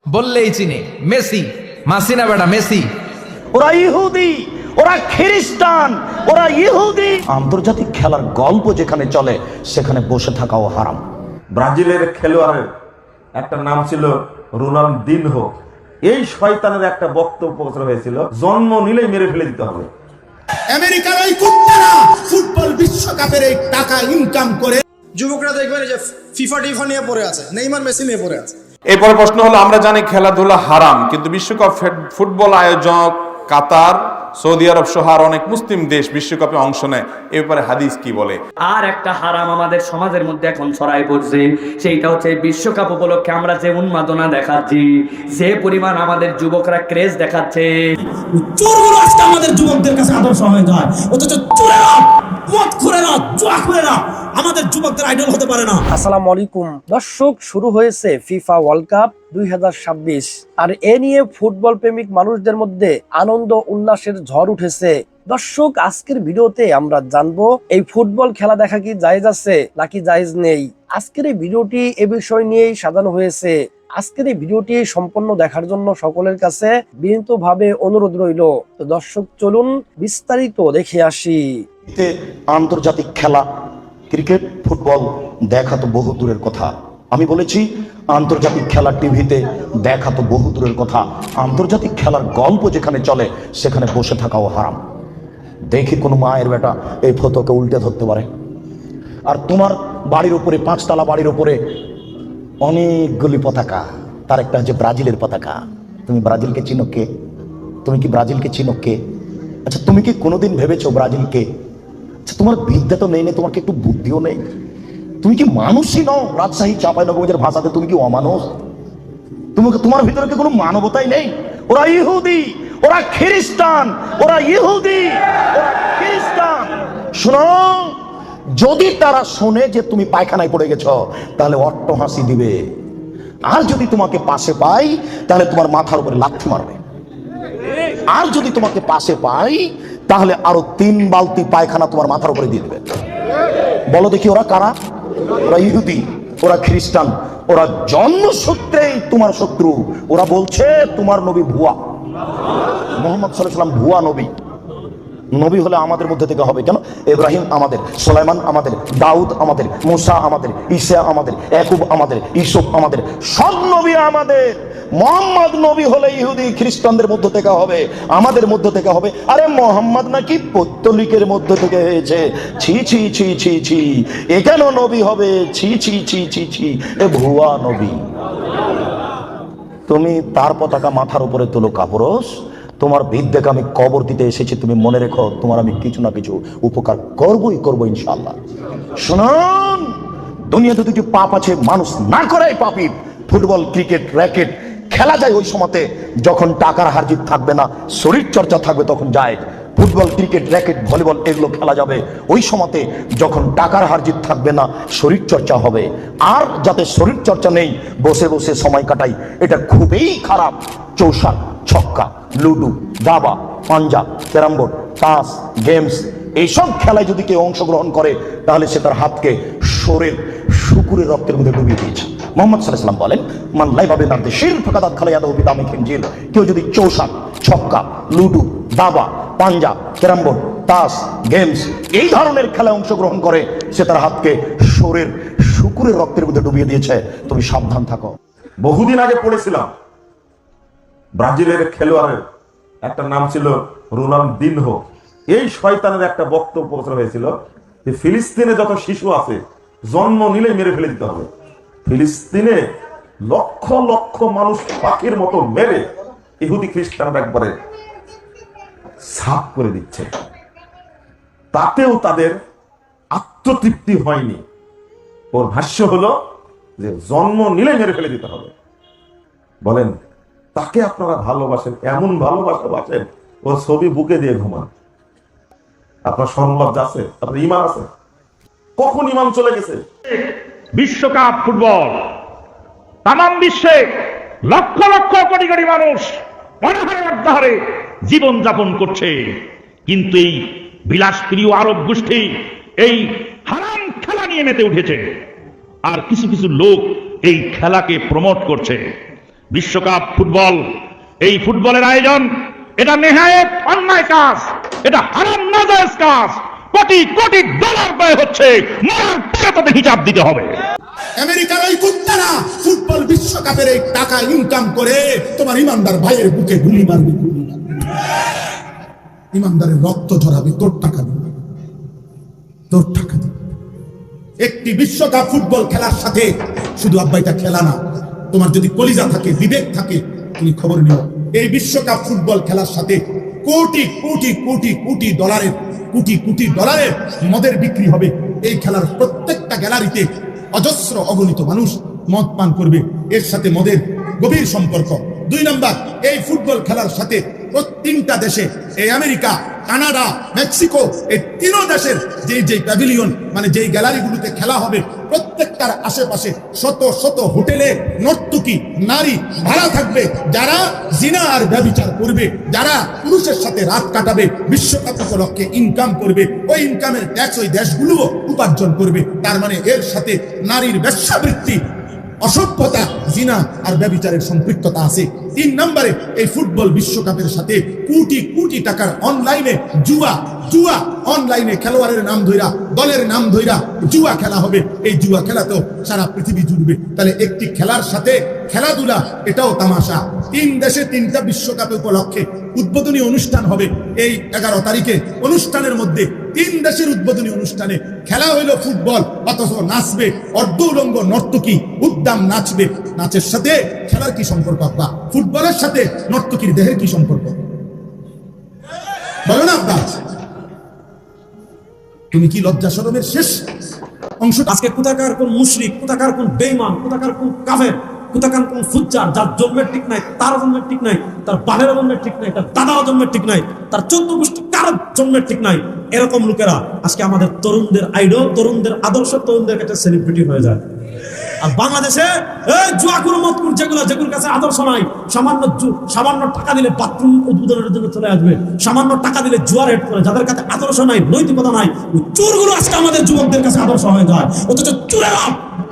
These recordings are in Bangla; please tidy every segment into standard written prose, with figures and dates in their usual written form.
বললেই চিনে মেসি, মাসিনা বেটা মেসি। ওরা ইহুদি, ওরা খ্রিস্টান, ওরা ইহুদি। আন্তর্জাতিক খেলার গল্প যেখানে চলে সেখানে বসে থাকাও হারাম। ব্রাজিলের খেলোয়াড়ের একটা নাম ছিল রোনালদিনহো। এই শয়তানের একটা বক্তব্য প্রচার হয়েছিল, জন্ম নিলেই মেরে ফেলে দিতে হবে। আমেরিকার ওই কুত্তারা ফুটবল বিশ্বকাপের এই টাকা ইনকাম করে যুবকরা দেখবেন যে ফিফা টিফা নিয়ে পড়ে আছে, নেইমার মেসি নিয়ে পড়ে আছে। এরপর প্রশ্ন হলো, আমরা জানি খেলাধুলা হারাম, কিন্তু বিশ্বকাপ ফুটবল আয়োজক কাতার, সৌদি আরব সহ আর অনেক মুসলিম দেশ বিশ্বকাপে অংশ নেয়। এ ব্যাপারে হাদিস কি বলে? আর একটা হারাম আমাদের সমাজের মধ্যে এখন ছড়াই পড়ছে, সেইটা হচ্ছে বিশ্বকাপ উপলক্ষে আমরা যে উন্মাদনা দেখাচ্ছি, যে পরিমাণ আমাদের যুবকরা ক্রেজ দেখাচ্ছে, চোরগুলো আজকে আমাদের যুবকদের কাছে আদর্শ হয়ে যায়, অথচ চোরেরা, মদখোরেরা, জুয়াখোরেরা আমাদের যুবকদের আইডল হতে পারে না। আসসালামু আলাইকুম দর্শক, শুরু হয়েছে ফিফা ওয়ার্ল্ড কাপ 2026 আর এ নিয়ে ফুটবল প্রেমিক মানুষদের মধ্যে আনন্দ উল্লাসের ঝড় উঠেছে। দর্শক, আজকের ভিডিওতে আমরা জানবো এই ফুটবল খেলা দেখা কি জায়েজ আছে নাকি জায়েজ নেই। আজকের এই ভিডিওটি এ বিষয় নিয়েই সাজানো হয়েছে। আজকের এই ভিডিওটি সম্পূর্ণ দেখার জন্য সকলের কাছে বিনীতভাবে অনুরোধ রইল। তো দর্শক, চলুন বিস্তারিত দেখে আসি। আন্তর্জাতিক খেলা ক্রিকেট, ফুটবল দেখা তো বহু দূরের কথা। আমি বলেছি আন্তর্জাতিক খেলা টিভিতে দেখা তো বহু দূরের কথা, আন্তর্জাতিক খেলার গল্প যেখানে চলে সেখানে বসে থাকাও হারাম। দেখি কোনো মায়ের বেটা এই ফটোকে উল্টে ধরতে পারে। আর তোমার বাড়ির উপরে, 5 তলা বাড়ির উপরে অনেকগুলি পতাকা, তার একটা হচ্ছে ব্রাজিলের পতাকা। তুমি ব্রাজিলকে চিনো কে? তুমি কি ব্রাজিলকে চিনো কে? আচ্ছা, তুমি কি কোনোদিন ভেবেছো ব্রাজিলকে? আচ্ছা, তোমার বিদ্যা তো নেই, তোমার কি একটু বুদ্ধিও নেই? তুমি কি মানুষই নও? রাজশাহী চাঁপাইনবাবগঞ্জের ভাষাতে তুমি কি অমানুষ? তোমার ভিতরে কি কোনো মানবতাই নেই? ওরা ইহুদি, ওরা খ্রিস্টান, ওরা ইহুদি, ওরা খ্রিস্টান। শোনো, যদি তারা শোনে যে তুমি পায়খানায় পড়ে গেছো তাহলে অট্টহাসি দিবে, আর যদি তোমাকে পাশে পাই তাহলে তোমার মাথার উপরে লাথি মারবে, আর যদি তোমাকে পাশে পাই তাহলে আরো 3 বালতি পায়খানা তোমার মাথার উপরে দিয়ে দেবে। বলো দেখি ওরা কারা? ওরা ইহুদি, ওরা খ্রিস্টান, ওরা জন্মসূত্রেই তোমার শত্রু। ওরা বলছে তোমার নবী ভুয়া, মুহাম্মদ সাল্লাল্লাহু আলাইহি ওয়াসাল্লাম ভুয়া নবী। নবী হলে আমাদের মধ্যে থেকে হবে কেন? ইব্রাহিম আমাদের, সুলাইমান আমাদের, দাউদ আমাদের, মুসা আমাদের, ঈসা আমাদের, ইয়াকুব আমাদের, ইউসুফ আমাদের, সব নবী আমাদের। মোহাম্মদ নবী হলে ইহুদি খ্রিস্টানদের মধ্য থেকে হবে, আমাদের মধ্য থেকে হবে। আরে মোহাম্মদ নাকি পৌত্তলিকের মধ্য থেকে হয়েছে। ছি ছি ছি ছি ছি, এ কেন নবী হবে? ছি ছি ছি ছি ছি, এ ভুয়া নবী। তুমি তার পতাকা মাথার উপরে তোলো কাপুরুষ। তোমার বিদ্যাকে আমি কবর দিতে এসেছি, তুমি মনে রেখো তোমার আমি কিছু না কিছু উপকার করবই করবো ইনশাআল্লাহ। শুনুন, দুনিয়াতে দুটি পাপ আছে, মানুষ না করে পাপী। ফুটবল, ক্রিকেট, র্যাকেট খেলা যায় ওই সময়তে যখন টাকার হারজিত থাকবে না, শরীর চর্চা থাকবে, তখন যায়। ফুটবল, ক্রিকেট, র্যাকেট, ভলিবল এগুলো খেলা যাবে ওই সময়তে যখন টাকার হারজিত থাকবে না, শরীর চর্চা হবে। আর যাতে শরীর চর্চা নেই, বসে বসে সময় কাটাই, এটা খুবই খারাপ। চৌসার, ছক্কা, লুডু, দাবা, পাঞ্জা, ক্যারাম বোর্ড, তাস, গেমস এইসব খেলায় যদি কেউ অংশগ্রহণ করে তাহলে সে তার হাতকে শরীর শুকুরের রক্তের মধ্যে ডুবিয়ে দিয়েছে। মুহাম্মদ সাল্লাল্লাহু আলাইহি ওয়াসাল্লাম বলেন, মান লাইবা বিল-আরদি শিরক ফাকাদ খালায়াদাহু বিদামি খিনজির। কেউ যদি চৌসার, ছক্কা, লুডু, দাবা, পাঞ্জা, ক্যারাম বোর্ড, তাস, গেমস এই ধরনের খেলায় অংশগ্রহণ করে সে তার হাতকে শরীর শুকুরের রক্তের মধ্যে ডুবিয়ে দিয়েছে। তুমি সাবধান থাকো। বহুদিন আগে পড়েছিলাম, ব্রাজিলের খেলোয়াড়ের একটা নাম ছিল রোনালদিনহো। এই শয়তানের একটা বক্তব্য প্রচার হয়েছিল যে ফিলিস্তিনে যত শিশু আছে জন্ম নিলেই মেরে ফেলে দিতে হবে। ফিলিস্তিনে লক্ষ লক্ষ মানুষ পাখির মতো মেরে ইহুদি খ্রিস্টানরা একবারে সাফ করে দিচ্ছে। তাতেও তাদের আত্মতৃপ্তি হয়নি। ওর ভাষ্য হলো যে জন্ম নিলে মেরে ফেলে দিতে হবে। বলেন, তাকে আপনারা ভালোবাসেন, এমন ভালোবাসেন ওর ছবি বুকে দিয়ে ঘুমান। আপনার সম্লজ্জা আছে? আপনার ঈমান আছে? কখন ঈমান চলে গেছে? বিশ্বকাপ ফুটবল তামাম বিশ্বে লক্ষ লক্ষ কোটি কোটি মানুষ অনাহারে অর্ধাহারে জীবন যাপন করছে, কিন্তু এই বিলাসপ্রিয় আরব গোষ্ঠী এই হারাম খেলা নিয়ে মেতে উঠেছে। আর কিছু কিছু লোক এই খেলাকে প্রমোট করছে। বিশ্বকাপ ফুটবল, এই ফুটবলের আয়োজন এটা নেহায়েত অন্যায় কাজ, এটা হারাম নাজায়েজ কাজ। কোটি কোটি ডলার ব্যয় হচ্ছে, মরার পরে তাদের হিসাব দিতে হবে। আমেরিকার ওই কুত্তারা ফুটবল বিশ্বকাপের এই টাকা ইনকাম করে তোমার ইমানদার ভাইয়ের বুকে গুলি মারবে, ইমানদারের রক্ত ঝরাবে, তোর টাকা দিবে, তোর টাকা দিবে। একটি বিশ্বকাপ ফুটবল খেলার সাথে শুধু আব্বাইটা খেলা না, তোমার যদি কলিজা থাকে, বিবেক থাকে, তুমি খবর নিও। এই বিশ্বকাপ ফুটবল খেলার সাথে কোটি কোটি কোটি কোটি ডলারের মদের বিক্রি হবে। এই খেলার প্রত্যেকটা গ্যালারিতে অজস্র অগণিত মানুষ মদ পান করবে, এর সাথে মদের গভীর সম্পর্ক। 2 নাম্বার, এই ফুটবল খেলার সাথে তিনটা দেশে, এই আমেরিকা, কানাডা, মেক্সিকো, এই 3 দেশের যে প্যাভিলিয়ন মানে যেই গ্যালারিগুলোতে খেলা হবে, প্রত্যেকটার আশেপাশে শত শত হোটেলে নর্তকী নারী ভাড়া থাকবে, যারা জিনা আর ব্যভিচার করবে, যারা পুরুষের সাথে রাত কাটাবে, বিশ্বকাপ উপলক্ষে ইনকাম করবে, ওই ইনকামের ট্যাক্স ওই দেশগুলো উপার্জন করবে। তার মানে এর সাথে নারীর বেশ্যাবৃত্তি, অসভ্যতা, জিনা আর ব্যভিচারের সম্পৃক্ততা আছে। 3 নম্বরে, এই ফুটবল বিশ্বকাপের সাথে কোটি কোটি টাকার অনলাইনে জুয়া অনলাইনে খেলোয়াড়ের নাম ধইরা, দলের নাম ধইরা জুয়া খেলা হবে। এই জুয়া খেলা তো সারা পৃথিবী জুড়বে। তাহলে একটি খেলার সাথে খেলাধুলা, এটাও তামাশা। 3 দেশে 3টা বিশ্বকাপ উপলক্ষে উদ্বোধনী অনুষ্ঠান হবে। এই 11 তারিখে অনুষ্ঠানের মধ্যে 3 দেশের উদ্বোধনী অনুষ্ঠানে খেলা হইল ফুটবল, অথচ নাচবে অর্ধ উলঙ্গ নর্তকী, উদ্দাম নাচবে। নাচের সাথে খেলার কি সম্পর্ক? আব্বা, ফুটবলের সাথে নর্তকীর দেহের কি সম্পর্ক? বলো না আব্বা, তুমি কি লজ্জা শরমের শেষ অংশ? আজকে কোথাকার কোন মুশরিক, কোথাকার কোন বেঈমান, কোথাকার কোন কাফের, কোথাকার কোন ফুজ্জার, যার জন্মের ঠিক নাই, তার জন্মের ঠিক নাই, তার বাপের জন্মের ঠিক নাই, তার দাদার জন্মের ঠিক নাই, তার 14 গোষ্ঠী কারোর জন্মের ঠিক নাই, এরকম লোকেরা আজকে আমাদের তরুণদের আইডল, তরুণদের আদর্শ, তরুণদের কাছে সেলিব্রিটি হয়ে যায়। আর বাংলাদেশে এই জুয়াকুর মতকুর যেগুলোর কাছে আদর্শ নাই, সামান্য টাকা দিলে বাথরুম উদ্বোধনের জন্য চলে আসবে, সামান্য টাকা দিলে জুয়ার হেড করে, যাদের কাছে আদর্শ নাই, নৈতিকতা নাই, চোরগুলো আজকে আমাদের যুবকদের কাছে আদর্শ হয়ে যায়। অথচ চোরেরা,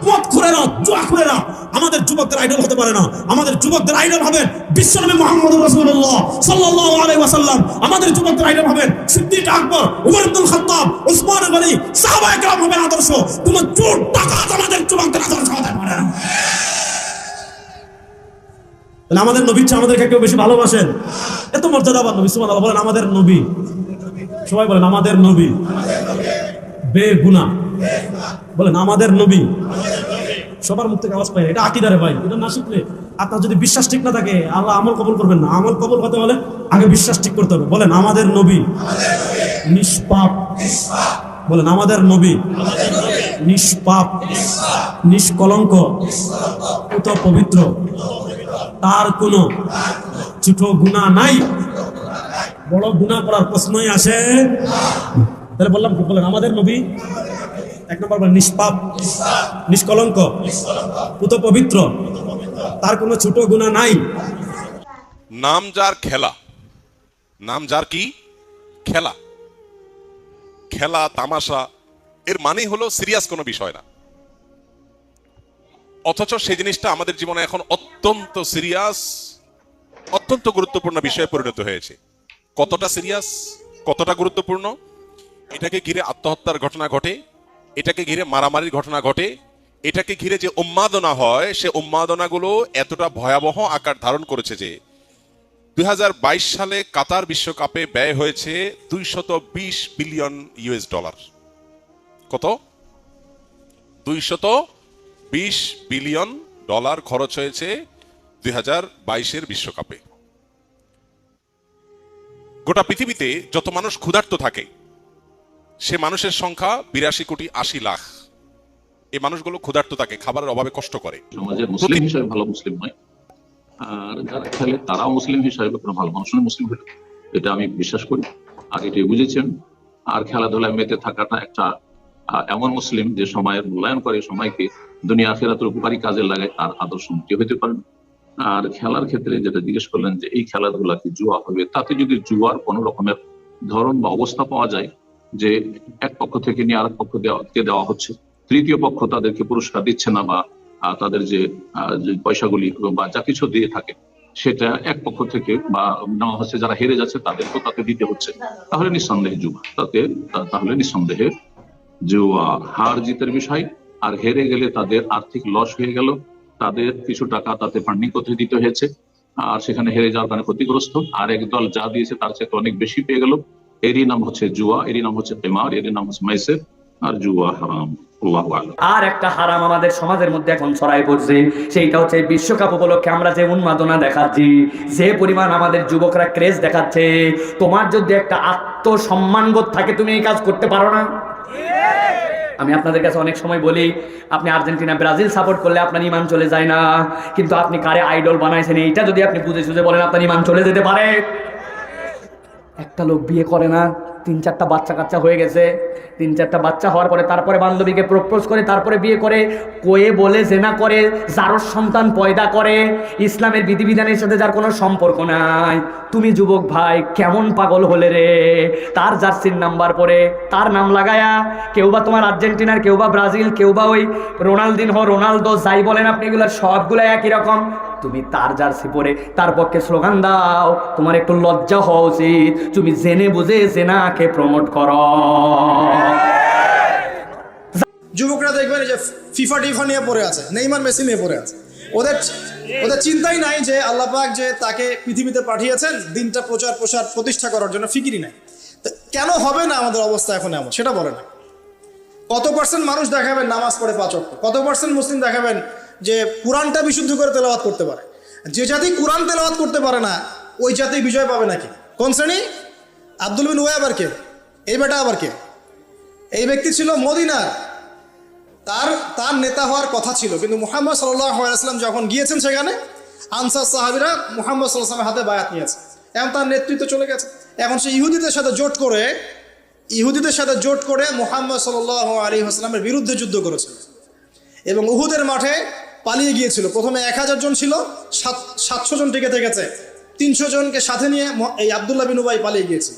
মদখোরেরা, জুয়াখোরেরা আমাদের যুবকদের আইডল হতে পারে না। আমাদের যুবকদের আইডল হবেন বিশ্বনবী মুহাম্মদ রাসূলুল্লাহ সাল্লাল্লাহু আলাইহি ওয়াসাল্লাম। আমাদের যুবকদের আইডল হবেন সিদ্দিক আকবর, ওমর ইবনুল খাত্তাব, ওসমান গনি, সাহাবায়ে কেরাম হবেন আদর্শ। কোনো চোর ডাকাত আমাদের যুবকদের আদর্শ হতে পারে না। তাহলে আমাদের নবীর চেয়ে আমাদেরকে কেউ বেশি ভালোবাসেন? এত মর্যাদাবান নবী, সুবহানাল্লাহ। বলেন আমাদের নবী, সবাই বলেন আমাদের নবী বেগুনাহ। বলেন আমাদের নবী। সবার মুখ থেকে আওয়াজ পাই, এটা আকীদারে ভাই, এটা না শিখলে আপনার যদি বিশ্বাস ঠিক না থাকে আল্লাহ আমল কবুল করবেন না। আমল কবুল হতে হলে আগে বিশ্বাস ঠিক করতে হবে। বলেন আমাদের নবী নিষ্পাপ। বলেন আমাদের নবী নিষ্পাপ, নিষ্কলঙ্ক, পুত পবিত্র, তার কোনো ছোট গুনাহ নাই, বড় গুনাহ করার প্রশ্নই আসে। তাহলে বললাম কি? বলেন আমাদের নবী 1 নম্বর বলেন নিষ্পাপ, নিষ্কলঙ্ক, পুত পবিত্র, তার কোনো ছোট গুনাহ নাই। নাম যার খেলা, নাম যার কি খেলা, খেলা তামাশা, এর মানে হলো সিরিয়াস কোনো বিষয় না। অথচ সেই জিনিসটা আমাদের জীবনে এখন অত্যন্ত সিরিয়াস, অত্যন্ত গুরুত্বপূর্ণ বিষয়ে পরিণত হয়েছে। কতটা সিরিয়াস, কতটা গুরুত্বপূর্ণ? এটাকে ঘিরে আত্মহত্যার ঘটনা ঘটে, এটাকে ঘিরে মারামারির ঘটনা ঘটে, এটাকে ঘিরে যে উন্মাদনা হয়, সে উন্মাদনাগুলো এতটা ভয়াবহ আকার ধারণ করেছে যে 2022 সালে কাতার বিশ্বকাপে ব্যয় হয়েছে $220 বিলিয়ন। কত? $220 বিলিয়ন খরচ হয়েছে 2022-এর বিশ্বকাপে। গোটা পৃথিবীতে যত মানুষ ক্ষুধার্ত থাকে সে মানুষের সংখ্যা 82 কোটি 80 লাখ। এই মানুষগুলো ক্ষুধার্ত থাকে, খাবারের অভাবে কষ্ট করে। সমাজের মুসলিম হিসেবে ভালো মুসলিম নয়, আর যারা খেলে তারাও মুসলিম হিসেবে কোনো ভালো মানুষ নয়, মুসলিম হলো, এটা আমি বিশ্বাস করি। আর এটাই বুঝেছেন। আর খেলাধুলায় মেতে থাকাটা একটা এমন মুসলিম যে সময়ের মূল্যায়ন করে, সময়কে দুনিয়া আখিরাতের উপকারী কাজে লাগায়, তার আদর্শ মুক্তি হইতে পারেন। আর খেলার ক্ষেত্রে যেটা জিজ্ঞেস করলেন যে এই খেলাধুলা কি জুয়া হবে, তাতে যদি জুয়ার কোনো রকমের ধরন বা অবস্থা পাওয়া যায় যে এক পক্ষ থেকে নিয়ে আরেক পক্ষকে দেওয়া হচ্ছে, তৃতীয় পক্ষ তাদেরকে পুরস্কার দিচ্ছে না বা তাদের যে পয়সাগুলি বা যা কিছু দিয়ে থাকে সেটা এক পক্ষ থেকে বা নেওয়া হচ্ছে, যারা হেরে যাচ্ছে তাদেরকেও তাকে দিতে হচ্ছে, তাহলে নিঃসন্দেহে জুয়া, তাহলে নিঃসন্দেহে জুয়া হার জিতের বিষয়। আর হেরে গেলে তাদের আর্থিক লস হয়ে গেল, তাদের কিছু টাকা তাতে ফান্ডিং করতে দিতে হয়েছে, আর সেখানে হেরে যাওয়ার কারণে ক্ষতিগ্রস্ত, আর এক দল যা দিয়েছে তার চেয়ে অনেক বেশি পেয়ে গেল। এরই নাম হচ্ছে জুয়া, এরই নাম হচ্ছে কিমার, এরই নাম হচ্ছে মাইসির, আর জুয়া হারাম। আল্লাহু আ'লাম। আর একটা হারাম আমাদের সমাজের মধ্যে এখন ছড়াই পড়ছে, সেইটা হচ্ছে বিশ্বকাপ উপলক্ষে আমরা যে উন্মাদনা দেখাচ্ছি, যে পরিমাণ আমাদের যুবকরা ক্রেজ দেখাচ্ছে, তোমার যদি একটা আত্মসম্মানবোধ থাকে তুমি এই কাজ করতে পারো না? আমি আপনাদের কাছে অনেক সময় বলি, আপনি আর্জেন্টিনা ব্রাজিল সাপোর্ট করলে আপনার ইমান চলে যায় না, কিন্তু আপনি কারে আইডল বানাইছেন এইটা যদি আপনি বুঝে সুঝে বলেন, আপনার ইমান চলে যেতে পারে। একটা লোক বিয়ে করে না, 3-4টা বাচ্চা কাচ্চা হয়ে গেছে, 3-4টা বাচ্চা হওয়ার পরে তারপরে বান্ধবীকে প্রপোজ করে তারপরে বিয়ে করে, কয়ে বলে জেনা করে, জারোর সন্তান পয়দা করে, ইসলামের বিধিবিধানের সাথে যার কোনো সম্পর্ক নাই। তুমি যুবক ভাই কেমন পাগল হলে রে? তার জার্সির নাম্বার পরে তার নাম লাগায়া, কেউ বা তোমার আর্জেন্টিনার, কেউ বা ব্রাজিল, কেউ বা ওই রোনালদিনহো, রোনালদো, যাই বলেন আপনি, এগুলোর সবগুলো একই রকম। তুমি তার জার্সি পরে তার পক্ষে স্লোগান দাও, তোমার একটু লজ্জা হওয়া উচিত। তুমি জেনে বুঝে জেনাকে প্রমোট করো। যুবকরা দেখবেন যে ফিফা টিফা নিয়ে পড়ে আছে, নেইমার মেসি নিয়ে পড়ে আছে। ওদের চিন্তাই নাই যে আল্লাহ পাক যে তাকে পৃথিবীতে পাঠিয়েছেন দিনটা প্রচার প্রসার প্রতিষ্ঠা করার জন্য, ফিকিরই নাই। তো কেন হবে না আমাদের অবস্থা এখন এমন, সেটা বলে না। কত পার্সেন্ট মানুষ দেখাবেন নামাজ পড়ে 5 ওয়াক্ত, কত পার্সেন্ট মুসলিম দেখাবেন যে কোরআনটা বিশুদ্ধ করে তেলাওয়াত করতে পারে। যে জাতি কোরআন তেলাওয়াত করতে পারে না ওই জাতি বিজয় পাবে নাকি? কোন শ্রেণী? আব্দুল বিন উবাই আবার কে? এই বেটা আবার কে? এই ব্যক্তি ছিল মদিনার, তার নেতা হওয়ার কথা ছিল, কিন্তু মুহাম্মদ সাল্লাল্লাহু আলাইহি ওয়াসাল্লাম যখন গিয়েছেন সেখানে আনসার সাহাবীরা মুহাম্মদ সাল্লাল্লাহু আলাইহি ওয়াসাল্লামের হাতে বায়াত নিয়েছে, এখন তার নেতৃত্ব চলে গেছে। এখন সে ইহুদিদের সাথে জোট করে মুহাম্মদ সাল্লাল্লাহু আলাইহি ওয়াসাল্লামের বিরুদ্ধে যুদ্ধ করেছিল এবং উহুদের মাঠে পালিয়ে গিয়েছিল। প্রথমে 1000 জন ছিল, 700 জন টিকে থেকেছে, 300 জনকে সাথে নিয়ে এই আব্দুল্লাহ বিন উবাই পালিয়ে গিয়েছিল।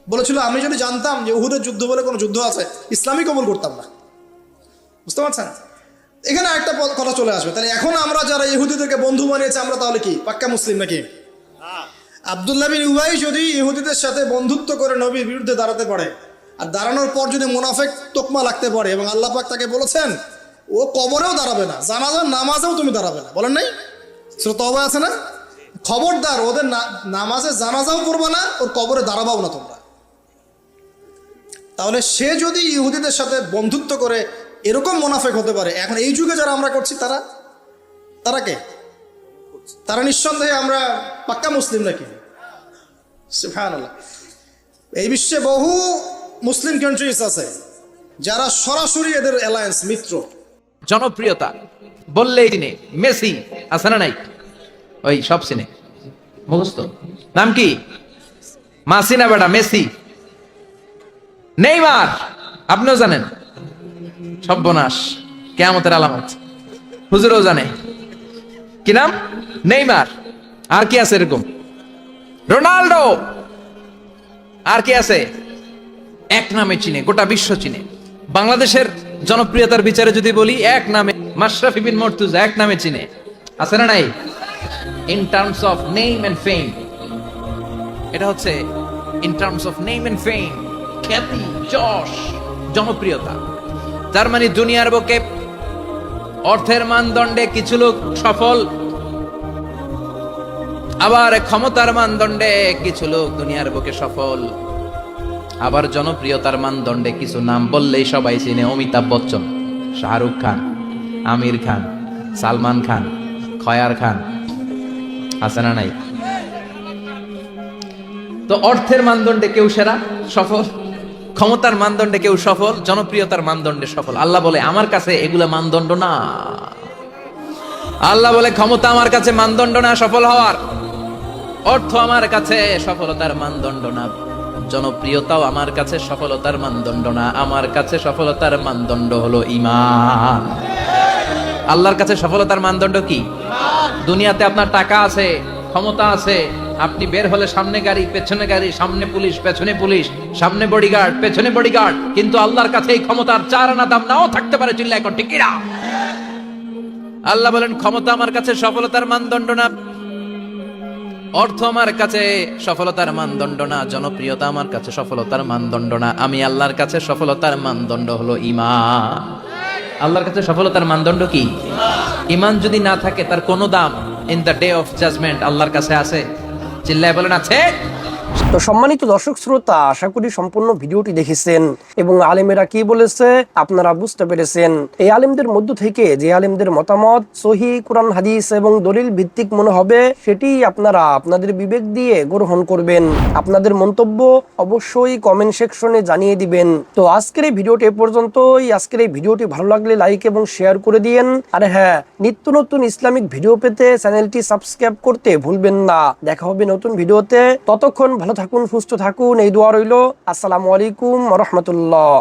বলেছিল আমি যদি জানতাম যে উহুদের যুদ্ধ বলে কোনো যুদ্ধ আছে, ইসলামই কবুল করতাম না। বুঝতে পারছেন? এখানে একটা কথা চলে আসবে, তাহলে এখন আমরা যারা ইহুদিদেরকে বন্ধু বানিয়েছে আমরা তাহলে কি পাক্কা মুসলিম নাকি? আব্দুল্লাহ বিন উবাই যদি ইহুদিদের সাথে বন্ধুত্ব করে নবীর বিরুদ্ধে দাঁড়াতে পারে, আর দাঁড়ানোর পর যদি মুনাফিক তোকমা লাগতে পারে, এবং আল্লাহ পাক তাকে বলেছেন ও কবরেও দাঁড়াবে না, জানাজার নামাজেও তুমি দাঁড়াবে না, বলেন নাই? সূরা তওবা আছে না? খবরদার ওদের নামাজে জানাজাও পড়বে না, ওর কবরে দাঁড়াবাও না তোমরা। তাহলে সে যদি ইহুদিদের সাথে বন্ধুত্ব করে এরকম মুনাফিক হতে পারে, এখন এই যুগে যারা আমরা করছি তারা কে? তারা নিঃসন্দেহে আমরা পাক্কা মুসলিম নাকি? সুবহানাল্লাহ। এই বিশ্বে বহু মুসলিম কান্ট্রিজ আছে যারা সরাসরি এদের অ্যালায়েন্স, মিত্র। জনপ্রিয়তা বললেই চিনে, মেসি আছে না নাই? ওই সব চিনে, মুখস্থ। নাম কি? মাসিনা বেটা মেসি। নেইমার আপনিও জানেন, সর্বনাশ, কিয়ামতের আলামত, হুজুরও জানে। কি নাম? নেইমার। আর কি আছে এরকম? রোনাল্ডো। আর কি আছে? এক নামে চিনে, গোটা বিশ্ব চিনে। বাংলাদেশের জনপ্রিয়তার বিচারে যদি বলি, এক নামে মাশরাফি বিন মুর্তজা এক নামে চিনে, আছে না নাই? In terms of name and fame, এটা হচ্ছে in terms of name and fame, খ্যাতি, যশ, জনপ্রিয়তা। তার মানে দুনিয়ার বুকে অর্থের মানদণ্ডে কিছু লোক সফল, আবার ক্ষমতার মানদণ্ডে কিছু লোক দুনিয়ার বুকে সফল, আবার জনপ্রিয়তার মানদণ্ডে কিছু নাম বললেই সবাই চিনে। অমিতাভ বচ্চন, শাহরুখ খান, আমির খান, সালমান খান, খয়ার খান, আছে না নাই? তো অর্থের মানদণ্ডে কেউ সেরা সফল, ক্ষমতার মানদণ্ডে কেউ সফল, জনপ্রিয়তার মানদণ্ডে সফল। আল্লাহ বলে আমার কাছে এগুলা মানদণ্ড না। আল্লাহ বলে ক্ষমতা আমার কাছে মানদণ্ড না সফল হওয়ার, অর্থ আমার কাছে সফলতার মানদণ্ড না, জনপ্রিয়তাও আমার কাছে সফলতার মানদণ্ড না। আমার কাছে সফলতার মানদণ্ড হলো ঈমান। আল্লাহর কাছে সফলতার মানদণ্ড কি? দুনিয়াতে আপনার টাকা আছে, ক্ষমতা আছে, আপনি বের হলে সামনে গাড়ি, পেছনে গাড়ি, সামনে পুলিশ, পেছনে পুলিশ, সামনে বডিগার্ড, পেছনে বডিগার্ড, কিন্তু আল্লাহর কাছে এই ক্ষমতার 4 আনা দাম নাও থাকতে পারে। চিল্লায় এখন ঠিক কিনা? আল্লাহ বলেন ক্ষমতা আমার কাছে সফলতার মানদণ্ড না, অর্থ আমার কাছে সফলতার মানদণ্ড না, জনপ্রিয়তা আমার কাছে সফলতার মানদণ্ড না। আমি আল্লাহর কাছে সফলতার মানদণ্ড হলো ঈমান। আল্লাহর কাছে সফলতার মানদণ্ড কি? ঈমান যদি না থাকে তার কোনো দাম in the day of judgment আল্লাহর কাছে আছে? চিল্লায় বলেন আছে। তো সম্মানিত দর্শক শ্রোতা, আশা করি সম্পূর্ণ ভিডিওটি দেখেছেন এবং আলেমেরা কি বলেছে আপনারা বুঝতে পেরেছেন। এই আলেমদের মধ্য থেকে যে আলেমদের মতামত সহিহ কুরআন হাদিস এবং দলিল ভিত্তিক মনে হবে সেটি আপনারা আপনাদের বিবেক দিয়ে গ্রহণ করবেন। আপনাদের মন্তব্য অবশ্যই কমেন্ট সেকশনে জানিয়ে দিবেন। তো আজকের এই ভিডিওটি এ পর্যন্তই। আজকের এই ভিডিওটি ভালো লাগলে লাইক এবং শেয়ার করে দিয়েন। আর হ্যাঁ, নিত্য নতুন ইসলামিক ভিডিও পেতে চ্যানেলটি সাবস্ক্রাইব করতে ভুলবেন না। দেখা হবে নতুন ভিডিওতে। ততক্ষণ ভালো থাকুন, সুস্থ থাকুন, এই দোয়া রইল। আসসালামু আলাইকুম ওয়া রাহমাতুল্লাহ।